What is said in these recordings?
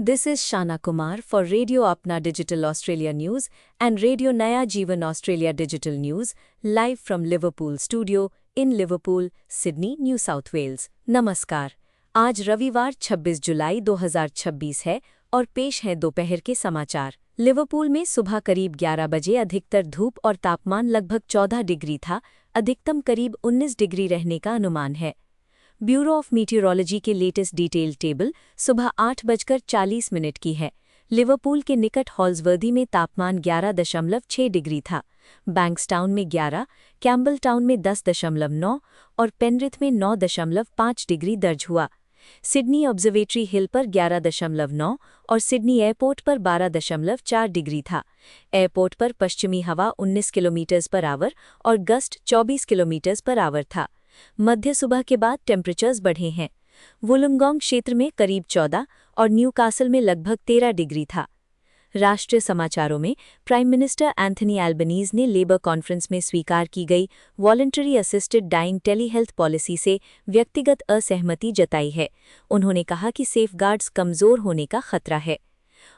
This is Shana Kumar for Radio Apna Digital Australia News and Radio Naya Jeevan Australia Digital News, live from Liverpool Studio in Liverpool, Sydney, New South Wales. नमस्कार। आज रविवार 26 जुलाई 2026 है और पेश हैं दोपहर के समाचार। लिवरपूल में सुबह करीब 11 बजे अधिकतर धूप और तापमान लगभग 14 डिग्री था, अधिकतम करीब 19 डिग्री रहने का अनुमान है। ब्यूरो ऑफ मीटियोरोलॉजी के लेटेस्ट डिटेल टेबल सुबह 8:40 की है। लिवरपूल के निकट हॉल्सवर्दी में तापमान 11.6 डिग्री था, बैंक्सटाउन में 11, कैम्बल टाउन में 10.9 और पेनरिथ में 9.5 डिग्री दर्ज हुआ। सिडनी ऑब्जर्वेटरी हिल पर 11.9 और सिडनी एयरपोर्ट पर 12.4 डिग्री था। एयरपोर्ट पर पश्चिमी हवा 19 किलोमीटर पर आवर और गस्ट 24 किलोमीटर पर आवर था। मध्य सुबह के बाद टेम्परेचर्स बढ़े हैं। वुलुंगोंग क्षेत्र में करीब 14 और न्यूकासल में लगभग 13 डिग्री था। राष्ट्रीय समाचारों में प्राइम मिनिस्टर एंथनी एल्बनीज ने लेबर कॉन्फ्रेंस में स्वीकार की गई voluntary assisted dying telehealth policy से व्यक्तिगत असहमति जताई है। उन्होंने कहा कि सेफगार्ड्स कमजोर होने का खतरा है।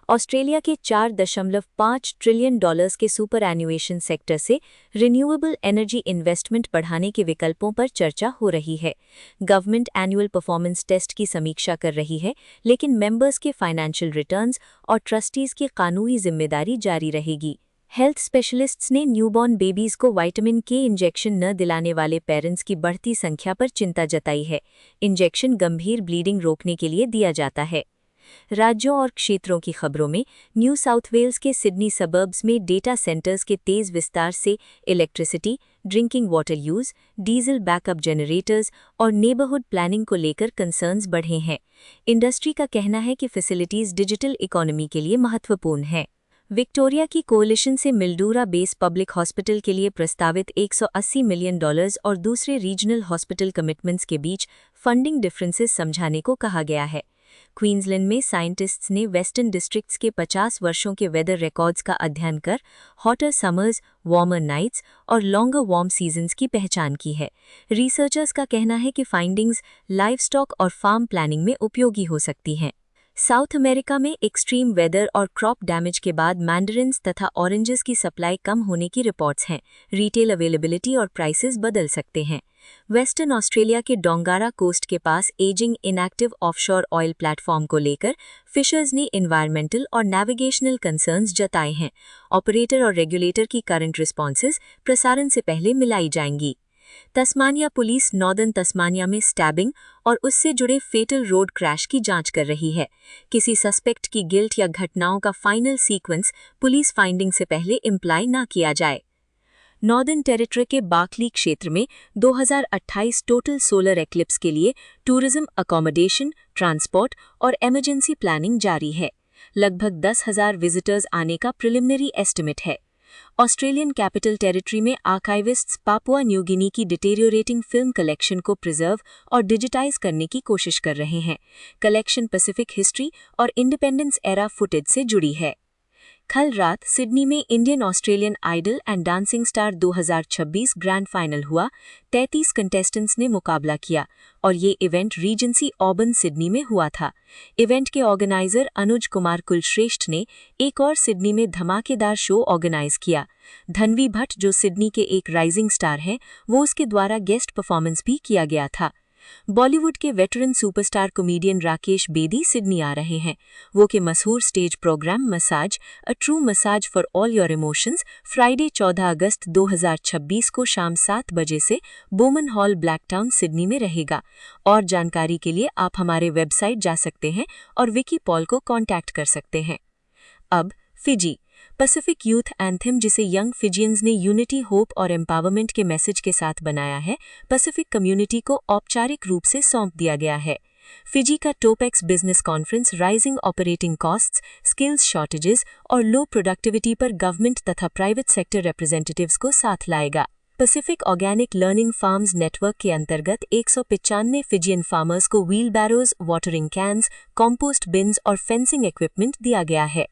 ऑस्ट्रेलिया के $4.5 ट्रिलियन के सुपर एन्युएशन सेक्टर से रिन्यूएबल एनर्जी इन्वेस्टमेंट बढ़ाने के विकल्पों पर चर्चा हो रही है। गवर्नमेंट एनुअल परफॉर्मेंस टेस्ट की समीक्षा कर रही है, लेकिन मेंबर्स के फाइनेंशियल रिटर्न्स और ट्रस्टीज की कानूनी जिम्मेदारी जारी रहेगी। हेल्थ स्पेशलिस्ट्स ने न्यूबॉर्न बेबीज को विटामिन के इंजेक्शन न दिलाने वाले पेरेंट्स की बढ़ती संख्या पर चिंता जताई है। इंजेक्शन गंभीर ब्लीडिंग रोकने के लिए दिया जाता है। राज्यों और क्षेत्रों की खबरों में न्यू साउथ वेल्स के सिडनी सबर्ब्स में डेटा सेंटर्स के तेज विस्तार से electricity, drinking water use, diesel backup generators और नेबरहुड प्लानिंग को लेकर कंसर्न्स बढ़े हैं। इंडस्ट्री का कहना है कि फैसिलिटीज डिजिटल इकोनॉमी के लिए महत्वपूर्ण हैं। विक्टोरिया की कोalition से मिल्डूरा बेस पब्लिक हॉस्पिटल के लिए प्रस्तावित $180 मिलियन और दूसरे रीजनल हॉस्पिटल कमिटमेंट्स के बीच फंडिंग डिफरेंसेस समझाने को कहा गया है। क्वींसलैंड में साइंटिस्ट्स ने वेस्टर्न डिस्ट्रिक्ट्स के 50 वर्षों के वेदर रिकॉर्ड्स का अध्ययन कर हॉटर समर्स, वार्मर नाइट्स और लॉन्गर वार्म सीजन्स की पहचान की है। रिसर्चर्स का कहना है कि फाइंडिंग्स लाइवस्टॉक और फार्म प्लानिंग में उपयोगी हो सकती हैं। साउथ अमेरिका में एक्सट्रीम वेदर और क्रॉप डैमेज के बाद मैंडरिन्स तथा ऑरेंजेस की सप्लाई कम होने की रिपोर्ट्स हैं। रिटेल अवेलेबिलिटी और प्राइसेस बदल सकते हैं। वेस्टर्न ऑस्ट्रेलिया के डोंगारा कोस्ट के पास ageing inactive offshore oil platform को लेकर फिशर्स ने एनवायरमेंटल और नेविगेशनल कंसर्न्स जताए हैं। ऑपरेटर और रेगुलेटर की करंट रिस्पॉन्सेज प्रसारण से पहले मिलाई जाएंगी। तस्मानिया पुलिस नॉर्दर्न तस्मानिया में स्टैबिंग और उससे जुड़े फेटल रोड क्रैश की जांच कर रही है। किसी सस्पेक्ट की गिल्ट या घटनाओं का फाइनल सीक्वेंस पुलिस फाइंडिंग से पहले इम्प्लाई ना किया जाए। नॉर्दर्न टेरिटरी के बार्कली क्षेत्र में 2028 टोटल सोलर एक्लिप्स के लिए टूरिज्म, अकोमोडेशन, ट्रांसपोर्ट और इमरजेंसी प्लानिंग जारी है। लगभग 10,000 विजिटर्स आने का प्रिलिमिनरी एस्टिमेट है। ऑस्ट्रेलियन कैपिटल टेरिटरी में आर्काइविस्ट्स पापुआ न्यू गिनी की डिटेरियोरेटिंग फिल्म कलेक्शन को प्रिजर्व और डिजिटाइज करने की कोशिश कर रहे हैं। कलेक्शन पैसिफिक हिस्ट्री और इंडिपेंडेंस एरा फुटेज से जुड़ी है। कल रात सिडनी में Indian Australian Idol and Dancing Star 2026 grand final हुआ। 33 कंटेस्टेंट्स ने मुकाबला किया और ये इवेंट रीजेंसी ऑबर्न सिडनी में हुआ था। इवेंट के ऑर्गेनाइजर अनुज कुमार कुलश्रेष्ठ ने एक और सिडनी में धमाकेदार शो ऑर्गेनाइज किया। धनवी भट्ट, जो सिडनी के एक राइजिंग स्टार हैं, वो उसके द्वारा गेस्ट परफॉर्मेंस भी किया गया था। बॉलीवुड के veteran superstar comedian Rakesh Bedi Sydney आ रहे हैं। वो के मशहूर stage programme massage, a true massage for all your emotions, Friday 14 अगस्त 2026 को शाम 7 बजे से बोमन हॉल, ब्लैकटाउन, सिडनी में रहेगा। और जानकारी के लिए आप हमारे वेबसाइट जा सकते हैं और विकी पॉल को कॉन्टैक्ट कर सकते हैं। अब फिजी पैसिफिक यूथ एंथम, जिसे यंग फिजियंस ने यूनिटी, होप और एम्पावरमेंट के मैसेज के साथ बनाया है, पैसिफिक कम्युनिटी को औपचारिक रूप से सौंप दिया गया है। फिजी का TOPEX business conference rising operating costs, skills shortages और लो प्रोडक्टिविटी पर गवर्नमेंट तथा प्राइवेट सेक्टर रिप्रेजेंटेटिव्स को साथ लाएगा। Pacific organic learning farms network के अंतर्गत 195 फिजियन फार्मर्स को wheel barrows, watering cans, compost bins और फेंसिंग इक्विपमेंट दिया गया है।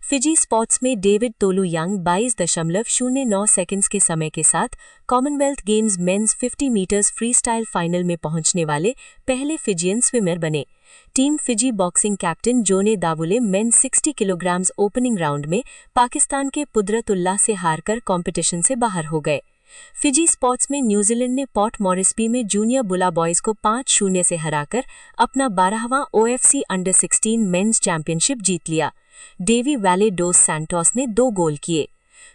फिजी स्पोर्ट्स में डेविड तोलुयांग 22.09 सेकंड्स के समय के साथ Commonwealth Games men's 50 metres freestyle final में पहुंचने वाले पहले फिजियन स्विमर बने। टीम फिजी बॉक्सिंग कैप्टन जोने दावुले मेंस 60 किलोग्राम्स ओपनिंग राउंड में पाकिस्तान के कुदरतुल्लाह से हारकर कंपटीशन से बाहर हो गए। फिजी स्पोर्ट्स में न्यूजीलैंड ने पोर्ट मॉरिस्बी में जूनियर बुला बॉयज को 5-0 से हराकर अपना 12वां OFC अंडर 16 मेंस चैंपियनशिप जीत लिया। डेवी वैले डोस सैंटोस ने 2 गोल किए।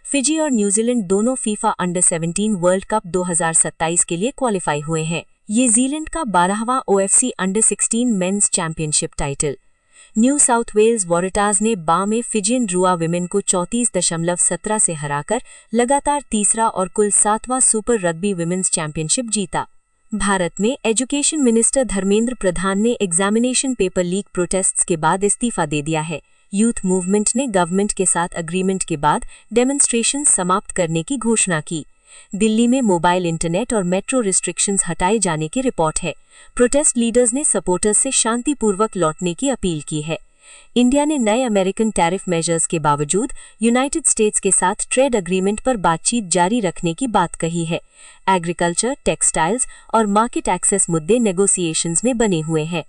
फिजी और न्यूजीलैंड दोनों फीफा अंडर 17 वर्ल्ड कप 2027 के लिए क्वालिफाई हुए हैं। ये न्यूजीलैंड का 12वां OFC under 16 men's championship title. New South Wales Waratahs ने में फिजियन रुआ विमेन को 34.17 से हराकर लगातार तीसरा और कुल 7वां सुपर रग्बी विमेन्स चैंपियनशिप जीता। भारत में एजुकेशन मिनिस्टर धर्मेंद्र प्रधान ने एग्जामिनेशन पेपर लीक प्रोटेस्ट्स के बाद इस्तीफा दे दिया है। यूथ मूवमेंट ने गवर्नमेंट के साथ अग्रीमेंट के बाद डेमोन्स्ट्रेशन समाप्त करने की घोषणा की। दिल्ली में मोबाइल इंटरनेट और मेट्रो रिस्ट्रिक्शंस हटाए जाने की रिपोर्ट है। प्रोटेस्ट लीडर्स ने सपोर्टर्स से शांतिपूर्वक लौटने की अपील की है। इंडिया ने नए अमेरिकन टैरिफ मेजर्स के बावजूद यूनाइटेड स्टेट्स के साथ ट्रेड अग्रीमेंट पर बातचीत जारी रखने की बात कही है। एग्रीकल्चर, टेक्सटाइल्स और मार्केट एक्सेस मुद्दे नेगोशिएशंस में बने हुए हैं।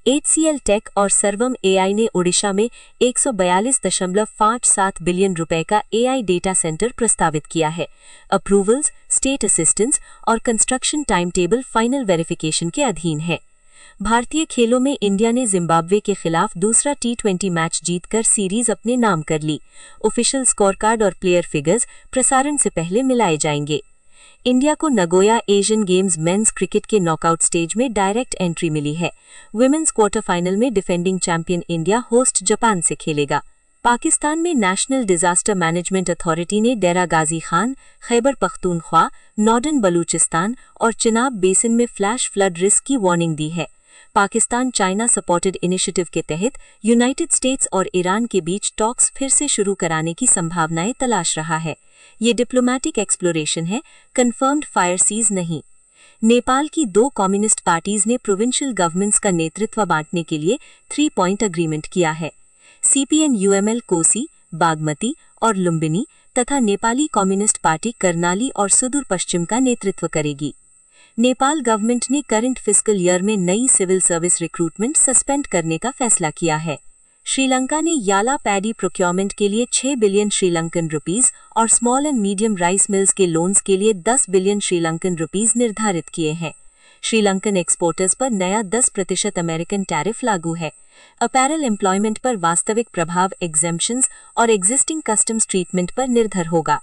HCL टेक और सर्वम AI ने ओडिशा में 142.57 बिलियन रुपए का AI डेटा सेंटर प्रस्तावित किया है। अप्रूवल्स, स्टेट असिस्टेंस और construction time table final verification के अधीन है। भारतीय खेलों में इंडिया ने जिम्बाब्वे के खिलाफ दूसरा T20 मैच जीतकर सीरीज अपने नाम कर ली। ऑफिशियल स्कोरकार्ड और प्लेयर फिगर्स प्रसारण से पहले मिलाए जाएंगे। इंडिया को Nagoya Asian games men's cricket के नॉकआउट स्टेज में डायरेक्ट एंट्री मिली है। वुमेन्स क्वार्टर फाइनल में defending champion India host Japan से खेलेगा। पाकिस्तान में नेशनल डिजास्टर मैनेजमेंट अथॉरिटी ने डेरा गाजी खान, खैबर पख्तूनख्वा, नॉर्दर्न बलूचिस्तान और चिनाब बेसिन में फ्लैश फ्लड रिस्क की वार्निंग दी है। पाकिस्तान चाइना सपोर्टेड इनिशिएटिव के तहत यूनाइटेड स्टेट्स और ईरान के बीच टॉक्स फिर से शुरू कराने की संभावनाएं तलाश रहा है। ये डिप्लोमैटिक एक्सप्लोरेशन है, कंफर्म्ड फायर सीज नहीं। नेपाल की 2 कम्युनिस्ट पार्टीज ने प्रोविंशियल गवर्नमेंट्स का नेतृत्व बांटने के लिए 3 पॉइंट अग्रीमेंट किया है। CPN-UML कोसी, बागमती और लुम्बिनी तथा नेपाली कम्युनिस्ट पार्टी करनाली और सुदूर पश्चिम का नेतृत्व करेगी। नेपाल गवर्नमेंट ने करंट फिस्कल ईयर में नई सिविल सर्विस रिक्रूटमेंट सस्पेंड करने का फैसला किया है। श्रीलंका ने याला पैडी प्रोक्योरमेंट के लिए 6 बिलियन श्रीलंकन रुपीस और small and medium rice mills के लोन्स के लिए 10 बिलियन श्रीलंकन रुपीस निर्धारित किए हैं। श्रीलंकन एक्सपोर्टर्स पर नया 10% अमेरिकन टैरिफ लागू है। अपैरल एम्प्लॉयमेंट पर वास्तविक प्रभाव एग्जेम्पशंस और एग्जिस्टिंग कस्टम्स ट्रीटमेंट पर निर्भर होगा।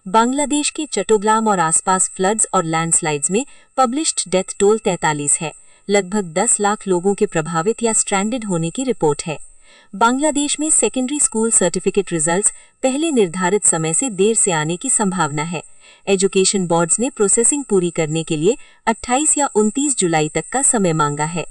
बांग्लादेश के चट्टोग्राम और आसपास फ्लड्स और लैंडस्लाइड्स में पब्लिश्ड डेथ टोल 43 है। लगभग 10 लाख लोगों के प्रभावित या स्ट्रैंडेड होने की रिपोर्ट है। बांग्लादेश में सेकेंडरी स्कूल सर्टिफिकेट रिजल्ट्स पहले निर्धारित समय से देर से आने की संभावना है। एजुकेशन बोर्ड्स ने प्रोसेसिंग पूरी करने के लिए 28 या 29 जुलाई तक का समय मांगा है।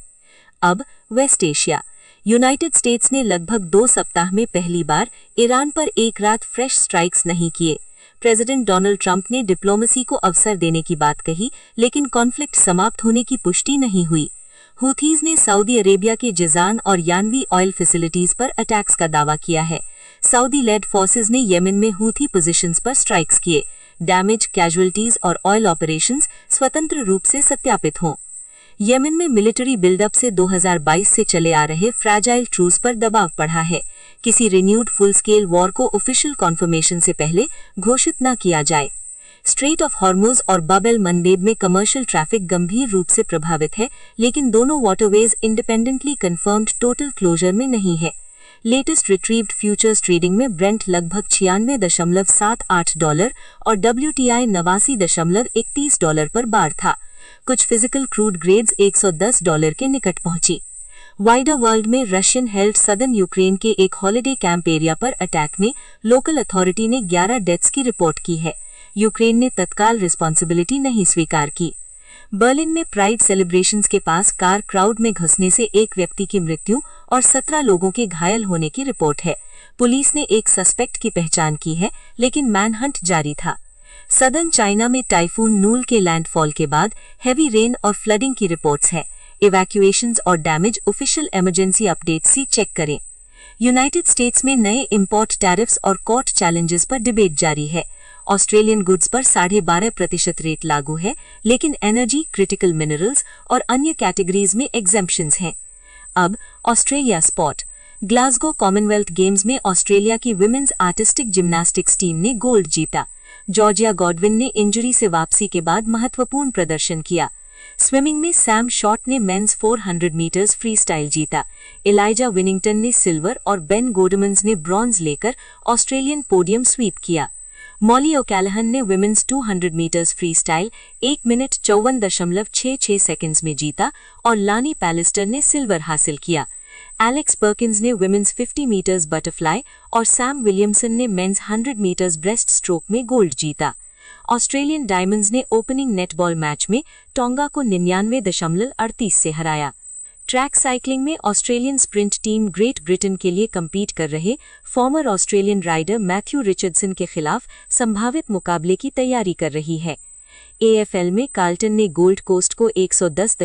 अब वेस्ट एशिया। यूनाइटेड स्टेट्स ने लगभग 2 सप्ताह में पहली बार ईरान पर एक रात फ्रेश स्ट्राइक्स नहीं किए। प्रेसिडेंट डोनाल्ड ट्रंप ने डिप्लोमेसी को अवसर देने की बात कही, लेकिन कॉन्फ्लिक्ट समाप्त होने की पुष्टि नहीं हुई। हुथीज ने सऊदी अरेबिया के जिजान और यानवी ऑयल फैसिलिटीज पर अटैक्स का दावा किया है। सऊदी लेड फोर्सेज ने येमेन में हुथी पोजीशंस पर स्ट्राइक्स किए। डैमेज, कैजुअलिटीज और ऑयल ऑपरेशंस स्वतंत्र रूप से सत्यापित हों। येमेन में मिलिट्री बिल्डअप से 2022 से चले आ रहे फ्रैजाइल ट्रूस पर दबाव बढ़ा है। किसी रिन्यूड फुल स्केल वॉर को ऑफिशियल कॉन्फर्मेशन से पहले घोषित न किया जाए। स्ट्रेट ऑफ हॉर्मुज और बाब एल मंडेब में कमर्शियल ट्रैफिक गंभीर रूप से प्रभावित है, लेकिन दोनों waterways independently confirmed total closure में नहीं है। लेटेस्ट रिट्रीव्ड फ्यूचर्स ट्रेडिंग में ब्रेंट लगभग $96.78 और WTI $89.31 पर बार था। कुछ फिजिकल क्रूड ग्रेड्स $110 के निकट पहुंची। वाइडर वर्ल्ड में रशियन हेल्ड सदर्न यूक्रेन के एक हॉलिडे कैंप एरिया पर अटैक में लोकल अथॉरिटी ने 11 डेथ्स की रिपोर्ट की है। यूक्रेन ने तत्काल रिस्पॉन्सिबिलिटी नहीं स्वीकार की। बर्लिन में प्राइड सेलिब्रेशंस के पास कार क्राउड में घुसने से एक व्यक्ति की मृत्यु और 17 लोगों के घायल होने की रिपोर्ट है। पुलिस ने एक सस्पेक्ट की पहचान की है, लेकिन मैनहंट जारी था। सदर्न चाइना में टाइफून नूल के लैंडफॉल के बाद हेवी रेन और फ्लडिंग की रिपोर्ट्स है। इवैक्यूएशंस और डैमेज ऑफिशियल इमरजेंसी अपडेट से चेक करें। यूनाइटेड स्टेट्स में नए इंपोर्ट टैरिफ्स और कोर्ट चैलेंजेस पर डिबेट जारी है। ऑस्ट्रेलियन गुड्स पर 12.5% रेट लागू है, लेकिन एनर्जी, क्रिटिकल मिनरल्स और अन्य कैटेगरीज में एग्जेम्पशंस हैं। अब Australia sport. Glasgow Commonwealth Games में ऑस्ट्रेलिया की विमेन्स आर्टिस्टिक जिम्नास्टिक्स टीम ने गोल्ड जीता। जॉर्जिया गॉडविन ने इंजरी से वापसी के बाद महत्वपूर्ण प्रदर्शन किया। स्विमिंग में सैम शॉर्ट ने मेंस 400 मीटर्स फ्रीस्टाइल जीता। एलाइजा विनिंगटन ने सिल्वर और बेन गोडमन्स ने ब्रॉन्ज लेकर ऑस्ट्रेलियन पोडियम स्वीप किया। मॉली ओकैलहन ने women's 200 metres freestyle 1 minute 54.66 seconds में जीता और लानी पैलिस्टर ने सिल्वर हासिल किया। एलेक्स पर्किंस ने विमेन्स 50 मीटर्स बटरफ्लाई और सैम विलियमसन ने मेंस 100 मीटर्स ब्रेस्ट स्ट्रोक में गोल्ड जीता। ऑस्ट्रेलियन डायमंड्स ने ओपनिंग नेटबॉल मैच में टोंगा को 99.38 से हराया। ट्रैक साइकिलिंग में Australian sprint team Great Britain के लिए कम्पीट कर रहे former Australian rider Matthew Richardson के खिलाफ संभावित मुकाबले की तैयारी कर रही है। AFL में कार्ल्टन ने गोल्ड कोस्ट को 110.